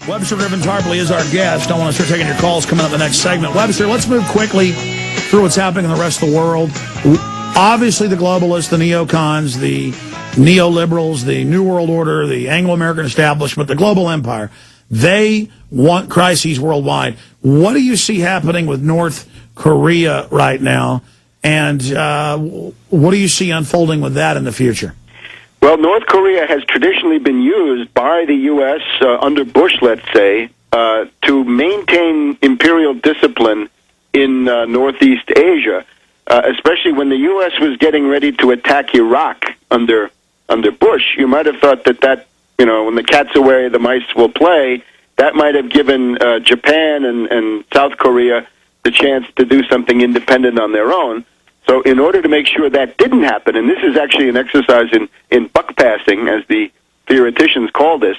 Webster Tarpley is our guest. I want to start taking your calls coming up in the next segment. Webster, let's move quickly through what's happening in the rest of the world. Obviously, the globalists, the neocons, the neoliberals, the New World Order, the Anglo-American establishment, the global empire, they want crises worldwide. What do you see happening with North Korea right now? And what do you see unfolding with that in the future? Well, North Korea has traditionally been used by the U.S. Under Bush, let's say, to maintain imperial discipline in Northeast Asia, especially when the U.S. was getting ready to attack Iraq under Bush. You might have thought that when the cat's away, the mice will play. That might have given Japan and South Korea the chance to do something independent on their own. So in order to make sure that didn't happen, and this is actually an exercise in buck passing, as the theoreticians call this,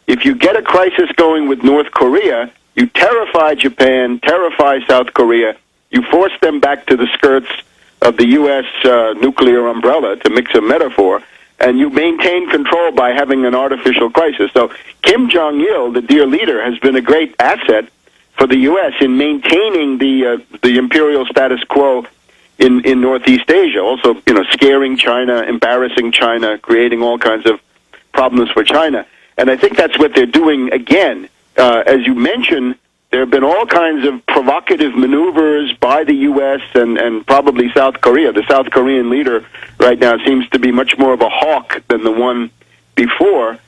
if you get a crisis going with North Korea, you terrify Japan, terrify South Korea, you force them back to the skirts of the U.S. Nuclear umbrella, to mix a metaphor, and you maintain control by having an artificial crisis. So Kim Jong-il, the dear leader, has been a great asset for the U.S. in maintaining the imperial status quo in Northeast Asia, also, scaring China, embarrassing China, creating all kinds of problems for China. And I think that's what they're doing again. As you mentioned, there have been all kinds of provocative maneuvers by the U.S. and probably South Korea. The South Korean leader right now seems to be much more of a hawk than the one before.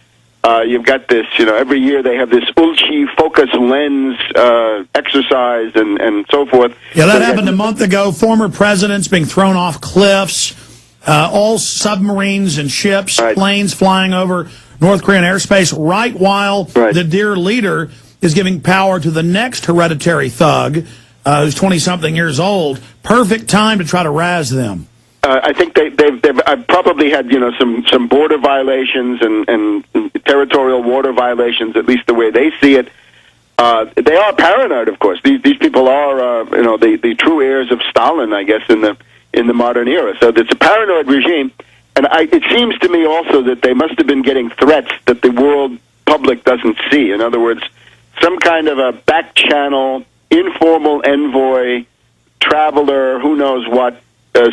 You've got this, every year they have this Ulchi focus lens exercise and so forth. Yeah, that happened a month ago. Former presidents being thrown off cliffs, all submarines and ships, planes flying over North Korean airspace, right while the dear leader is giving power to the next hereditary thug, who's 20-something years old. Perfect time to try to razz them. I think they've probably had some border violations and territorial water violations, at least the way they see it. They are paranoid, of course. These people are the true heirs of Stalin, I guess, in the modern era. So it's a paranoid regime, and it seems to me also that they must have been getting threats that the world public doesn't see. In other words, some kind of a back channel, informal envoy, traveler, who knows what.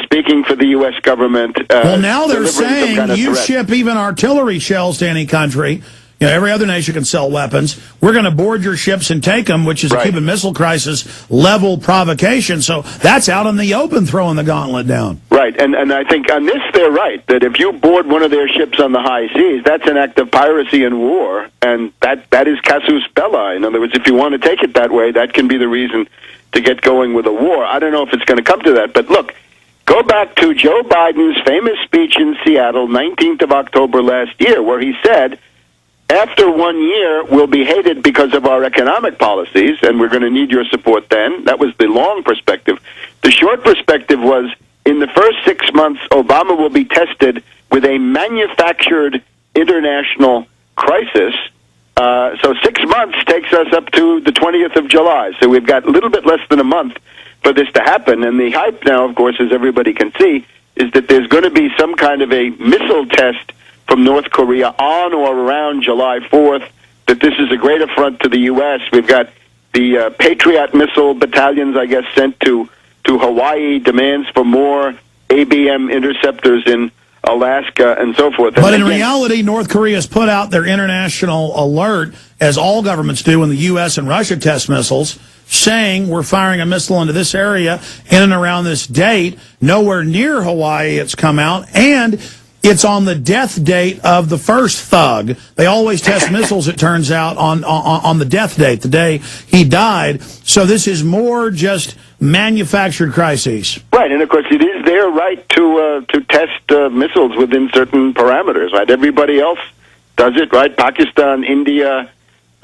Speaking for the U.S. government. Well, now they're saying you ship even artillery shells to any country. Every other nation can sell weapons. We're going to board your ships and take them, which is a Cuban Missile Crisis level provocation. So that's out in the open, throwing the gauntlet down. Right, and I think on this they're right, that if you board one of their ships on the high seas, that's an act of piracy and war, and that is casus belli. In other words, if you want to take it that way, that can be the reason to get going with a war. I don't know if it's going to come to that, but look, go back to Joe Biden's famous speech in Seattle, 19th of October last year, where he said, after 1 year, we'll be hated because of our economic policies, and we're going to need your support then. That was the long perspective. The short perspective was, in the first 6 months, Obama will be tested with a manufactured international crisis. So 6 months takes us up to the 20th of July. So we've got a little bit less than a month for this to happen. And the hype now, of course, as everybody can see, is that there's going to be some kind of a missile test from North Korea on or around July 4th, that this is a great affront to the U.S. We've got the Patriot missile battalions, I guess, sent to Hawaii, demands for more ABM interceptors in Alaska, and so forth. But in reality, North Korea has put out their international alert, as all governments do when the U.S. and Russia test missiles, saying we're firing a missile into this area in and around this date. Nowhere near Hawaii it's come out, and it's on the death date of the first thug. They always test missiles, it turns out, on the death date, the day he died. So this is more just manufactured crises. Right, and of course it is their right to test missiles within certain parameters, right? Everybody else does it, right? Pakistan, India,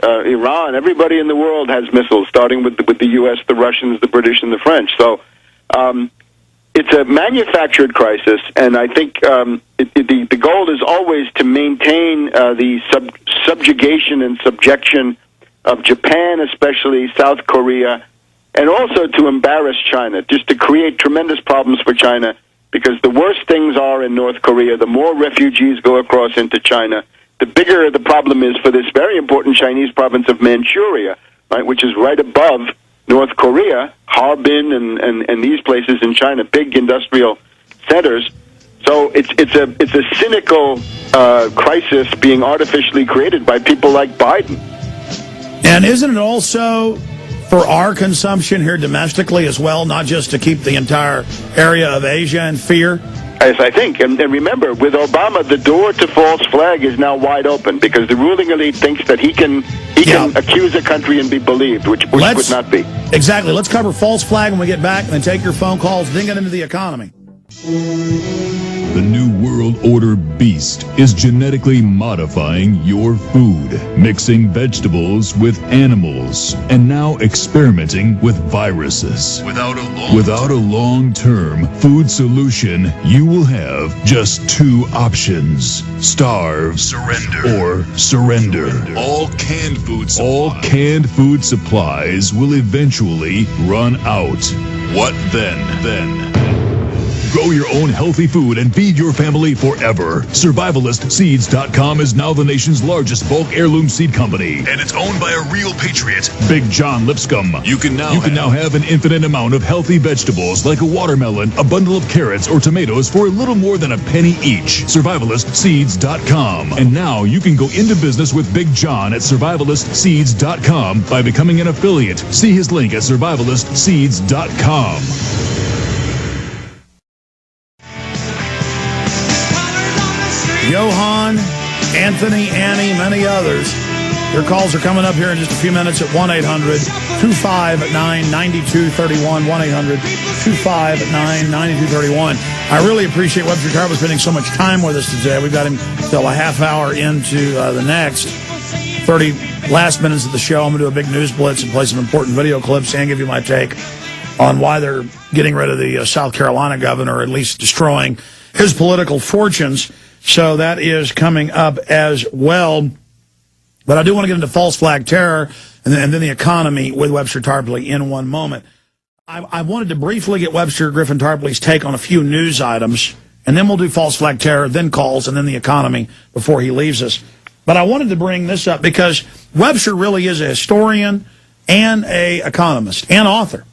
Iran, everybody in the world has missiles, starting with the U.S., the Russians, the British, and the French. So it's a manufactured crisis, and I think the goal is always to maintain the subjugation and subjection of Japan, especially South Korea, and also to embarrass China, just to create tremendous problems for China, because the worse things are in North Korea, the more refugees go across into China, the bigger the problem is for this very important Chinese province of Manchuria, right, which is right above North Korea, Harbin and these places in China, big industrial centers. So it's a cynical crisis being artificially created by people like Biden. And isn't it also for our consumption here domestically as well, not just to keep the entire area of Asia in fear? Yes, I think. And remember, with Obama, the door to false flag is now wide open because the ruling elite thinks that he can accuse a country and be believed, which would not be. Exactly. Let's cover false flag when we get back and then take your phone calls, then get into the economy. The New World Order beast is genetically modifying your food, mixing vegetables with animals, and now experimenting with viruses. Without a long-term food solution, you will have just two options: starve, or surrender. All canned food supplies will eventually run out. What then? Grow your own healthy food and feed your family forever. SurvivalistSeeds.com is now the nation's largest bulk heirloom seed company, and it's owned by a real patriot, Big John Lipscomb. You can now have an infinite amount of healthy vegetables like a watermelon, a bundle of carrots, or tomatoes for a little more than a penny each. SurvivalistSeeds.com. And now you can go into business with Big John at SurvivalistSeeds.com by becoming an affiliate. See his link at SurvivalistSeeds.com. Johan, Anthony, Annie, many others. Your calls are coming up here in just a few minutes at 1-800-259-9231, 1-800-259-9231. I really appreciate Webster Tarpley spending so much time with us today. We've got him till a half hour into the next 30 last minutes of the show. I'm going to do a big news blitz and play some important video clips and give you my take on why they're getting rid of the South Carolina governor, or at least destroying his political fortunes. So that is coming up as well. But I do want to get into false flag terror and then the economy with Webster Tarpley in one moment. I wanted to briefly get Webster Griffin Tarpley's take on a few news items, and then we'll do false flag terror, then calls, and then the economy before he leaves us. But I wanted to bring this up because Webster really is a historian and an economist and author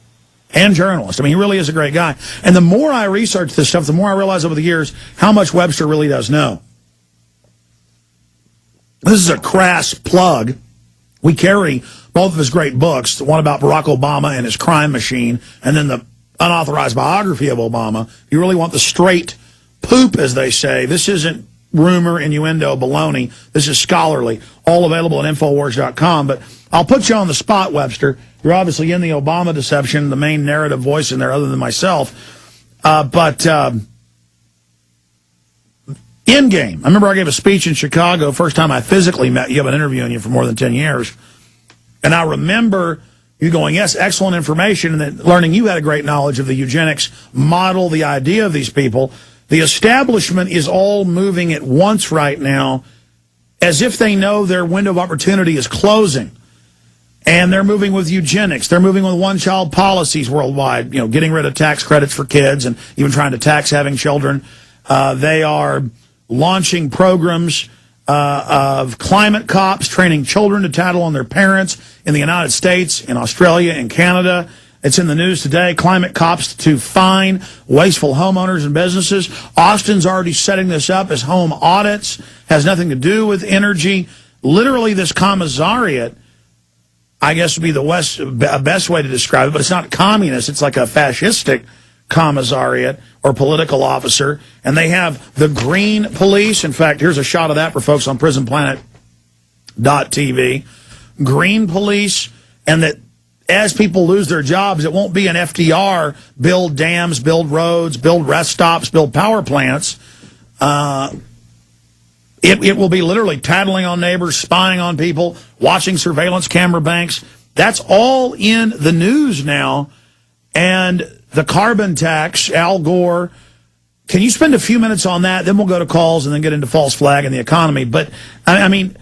and journalist. I mean, he really is a great guy. And the more I research this stuff, the more I realize over the years how much Webster really does know. This is a crass plug. We carry both of his great books, the one about Barack Obama and his crime machine, and then the unauthorized biography of Obama. If you really want the straight poop, as they say, this isn't rumor, innuendo, baloney. This is scholarly. All available at Infowars.com. But I'll put you on the spot, Webster. You're obviously in the Obama deception, the main narrative voice in there other than myself. But in game, I remember I gave a speech in Chicago, first time I physically met you. I've been interviewing you for more than 10 years. And I remember you going, yes, excellent information, and then learning you had a great knowledge of the eugenics model, the idea of these people. The establishment is all moving at once right now as if they know their window of opportunity is closing. And they're moving with eugenics. They're moving with one-child policies worldwide, getting rid of tax credits for kids and even trying to tax having children. They are launching programs of climate cops, training children to tattle on their parents in the United States, in Australia, and Canada. It's in the news today, climate cops to fine wasteful homeowners and businesses. Austin's already setting this up as home audits, has nothing to do with energy. Literally, this commissariat, I guess would be the best way to describe it, but it's not communist. It's like a fascistic commissariat or political officer. And they have the Green Police. In fact, here's a shot of that for folks on prisonplanet.tv. Green Police, and that as people lose their jobs, it won't be an FDR, build dams, build roads, build rest stops, build power plants. It will be literally tattling on neighbors, spying on people, watching surveillance camera banks. That's all in the news now. And the carbon tax, Al Gore. Can you spend a few minutes on that? Then we'll go to calls and then get into false flag and the economy. But, I mean,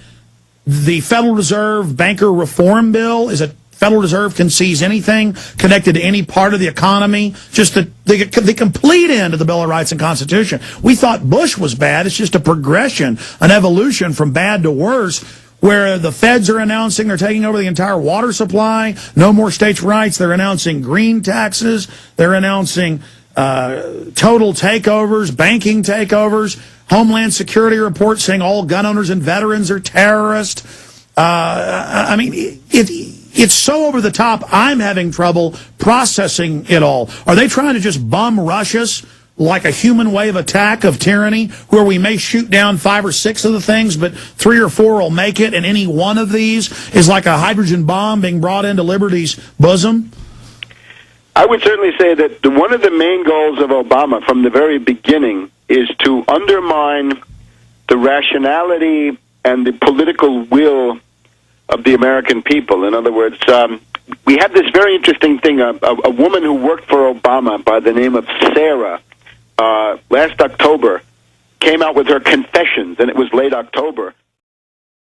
the Federal Reserve banker reform bill is a Federal Reserve can seize anything connected to any part of the economy, just the complete end of the Bill of Rights and Constitution. We thought Bush was bad. It's just a progression, an evolution from bad to worse, where the feds are announcing they're taking over the entire water supply, no more states' rights. They're announcing green taxes. They're announcing total takeovers, banking takeovers, Homeland Security reports saying all gun owners and veterans are terrorists. I mean, it's so over the top, I'm having trouble processing it all. Are they trying to just bum rush us like a human wave attack of tyranny, where we may shoot down 5 or 6 of the things, but 3 or 4 will make it, and any one of these is like a hydrogen bomb being brought into liberty's bosom? I would certainly say that one of the main goals of Obama from the very beginning is to undermine the rationality and the political will of the American people. In other words, we had this very interesting thing. A woman who worked for Obama by the name of Sarah last October came out with her confessions, and it was late October,